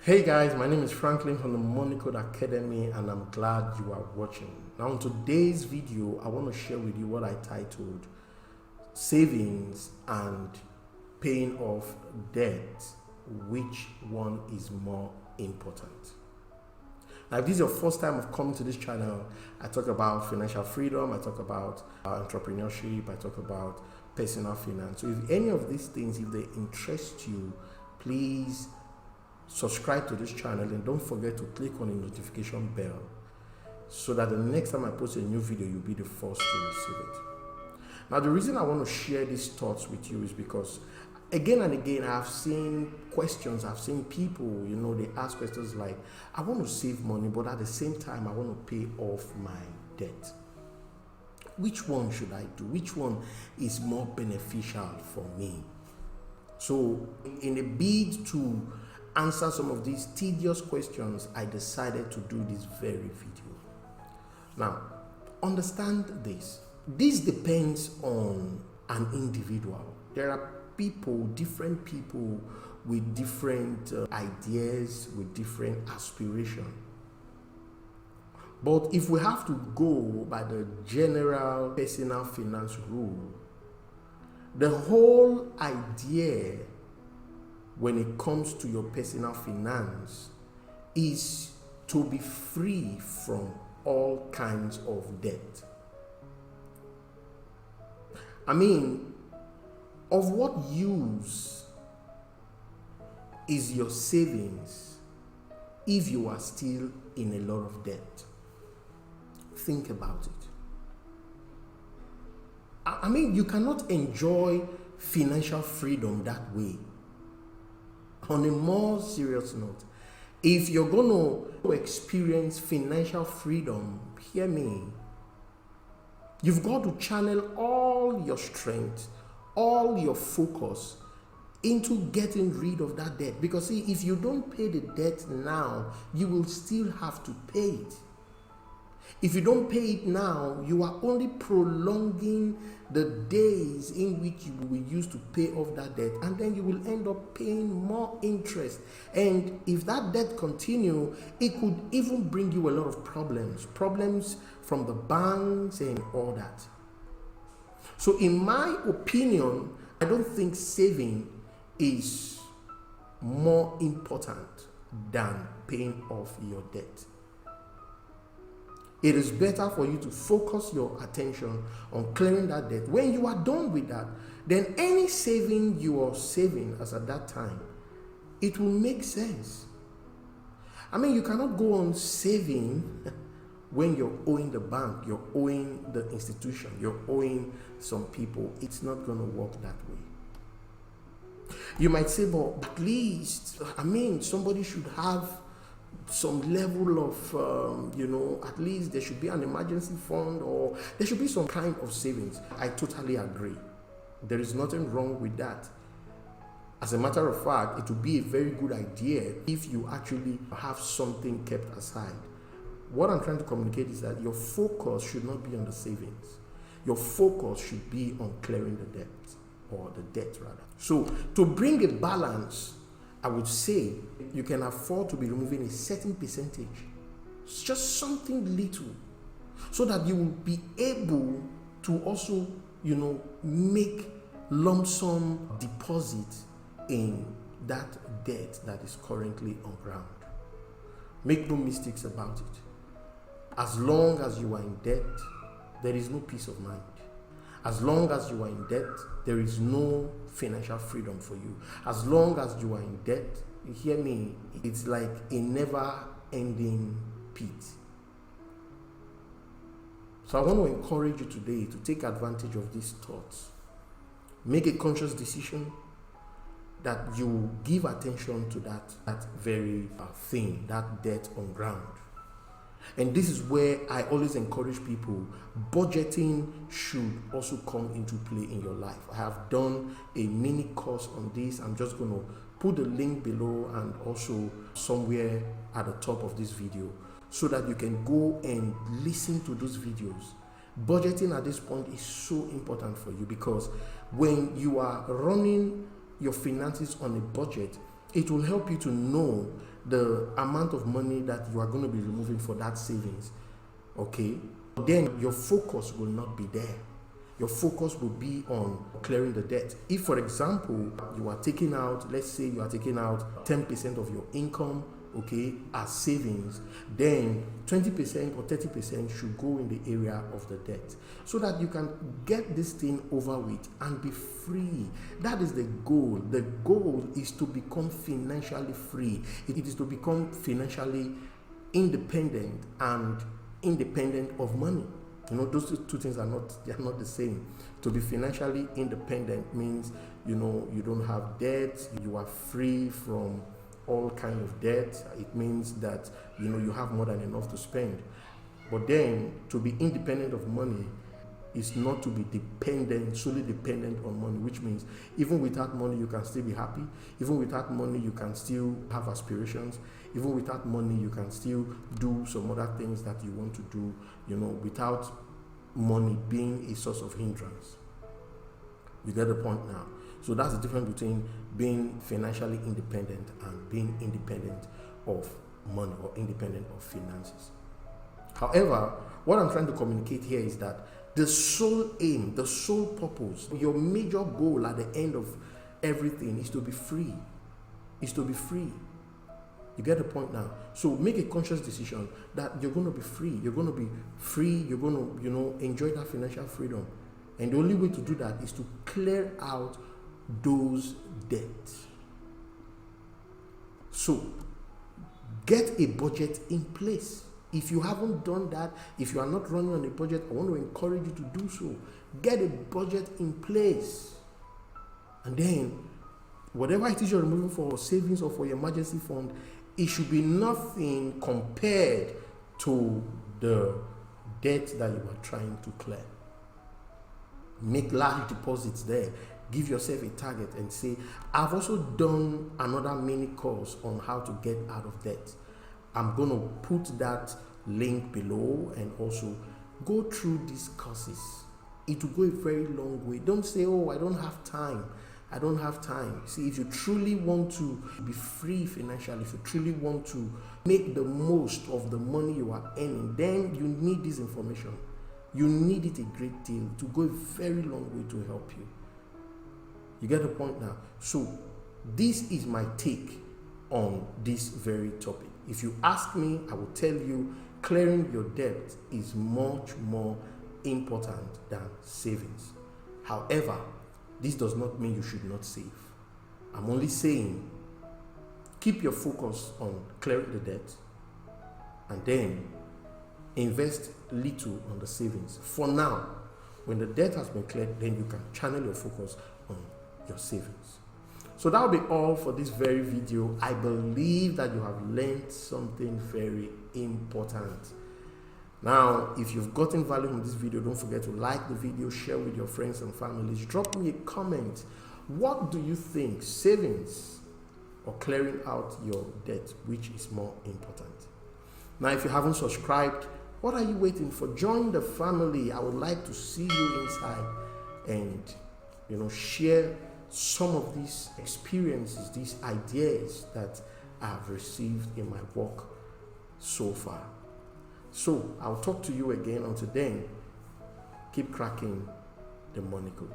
Hey guys, my name is Franklin from the Money Code Academy and I'm glad you are watching. Now in today's video, I want to share with you what I titled Savings and Paying Off Debt. Which one is more important? Now if this is your first time of coming to this channel, I talk about financial freedom, I talk about entrepreneurship, I talk about personal finance. So if any of these things, if they interest you, please subscribe to this channel and don't forget to click on the notification bell so that the next time I post a new video, you'll be the first to receive it. Now, the reason I want to share these thoughts with you is because again and again, I've seen questions, I've seen people, they ask questions like, I want to save money, but at the same time, I want to pay off my debt. Which one should I do? Which one is more beneficial for me? So in a bid to answer some of these tedious questions, I decided to do this very video. Now, understand this. This depends on an individual. There are people, different people with different ideas, with different aspirations. But if we have to go by the general personal finance rule, the whole idea when it comes to your personal finance is to be free from all kinds of debt. I mean, of what use is your savings if you are still in a lot of debt? Think about it. I mean, you cannot enjoy financial freedom that way. On a more serious note, if you're going to experience financial freedom, hear me, you've got to channel all your strength, all your focus into getting rid of that debt. Because see, if you don't pay the debt now, you will still have to pay it. If you don't pay it now, you are only prolonging the days in which you will use to pay off that debt, and then you will end up paying more interest. And if that debt continue, it could even bring you a lot of problems from the banks and all that. So in my opinion, I don't think saving is more important than paying off your debt. It is better for you to focus your attention on clearing that debt. When you are done with that, then any saving you are saving as at that time, it will make sense. I mean, you cannot go on saving when you're owing the bank, you're owing the institution, you're owing some people. It's not going to work that way. You might say, but at least, somebody should have some level of, at least there should be an emergency fund, or there should be some kind of savings. I totally agree. There is nothing wrong with that. As a matter of fact, it would be a very good idea if you actually have something kept aside. What I'm trying to communicate is that your focus should not be on the savings. Your focus should be on clearing the debt, or the debt rather. So to bring a balance, I would say you can afford to be removing a certain percentage, just something little, so that you will be able to also, make lump sum deposit in that debt that is currently on ground. Make no mistakes about it. As long as you are in debt, there is no peace of mind. As long as you are in debt, there is no financial freedom for you. As long as you are in debt, you hear me, it's like a never-ending pit. So I want to encourage you today to take advantage of these thoughts. Make a conscious decision that you give attention to that very thing, that debt on ground. And this is where I always encourage people, budgeting should also come into play in your life. I have done a mini course on this. I'm just going to put the link below and also somewhere at the top of this video so that you can go and listen to those videos. Budgeting at this point is so important for you, because when you are running your finances on a budget, it will help you to know the amount of money that you are going to be removing for that savings, okay, then your focus will not be there. Your focus will be on clearing the debt. If, for example, you are taking out, let's say you are taking out 10% of your income, okay, as savings, then 20% or 30% should go in the area of the debt, so that you can get this thing over with and be free. That is the goal. The goal is to become financially free. It is to become financially independent and independent of money. You know, those two things are not the same. To be financially independent means, you know, you don't have debt, you are free from all kind of debt. It means that, you know, you have more than enough to spend. But then to be independent of money is not to be solely dependent on money, which means even without money you can still be happy. Even without money you can still have aspirations. Even without money you can still do some other things that you want to do, you know, without money being a source of hindrance. You get the point now? So that's the difference between being financially independent and being independent of money or independent of finances. However, what I'm trying to communicate here is that the sole aim, the sole purpose, your major goal at the end of everything is to be free. Is to be free. You get the point now? So make a conscious decision that you're going to be free. You're going to be free. You're going to, you know, enjoy that financial freedom. And the only way to do that is to clear out those debts. So get a budget in place. If you haven't done that, if you are not running on a budget, I want to encourage you to do so. Get a budget in place. And then whatever it is you're removing for savings or for your emergency fund, it should be nothing compared to the debt that you are trying to clear. Make large deposits there. Give yourself a target and say, I've also done another mini course on how to get out of debt. I'm going to put that link below, and also go through these courses. It will go a very long way. Don't say, oh, I don't have time. I don't have time. See, if you truly want to be free financially, if you truly want to make the most of the money you are earning, then you need this information. You need it a great deal to go a very long way to help you. You get the point now? So this is my take on this very topic. If you ask me, I will tell you clearing your debt is much more important than savings. However, this does not mean you should not save. I'm only saying keep your focus on clearing the debt and then invest little on the savings. For now, when the debt has been cleared, then you can channel your focus on your savings. So that will be all for this very video. I believe that you have learned something very important. Now, if you've gotten value from this video, don't forget to like the video, share with your friends and families. Drop me a comment. What do you think, savings or clearing out your debt, which is more important? Now, if you haven't subscribed, what are you waiting for? Join the family. I would like to see you inside and, you know, share some of these experiences, these ideas that I have received in my work so far. So I'll talk to you again. Until then, keep cracking the money code.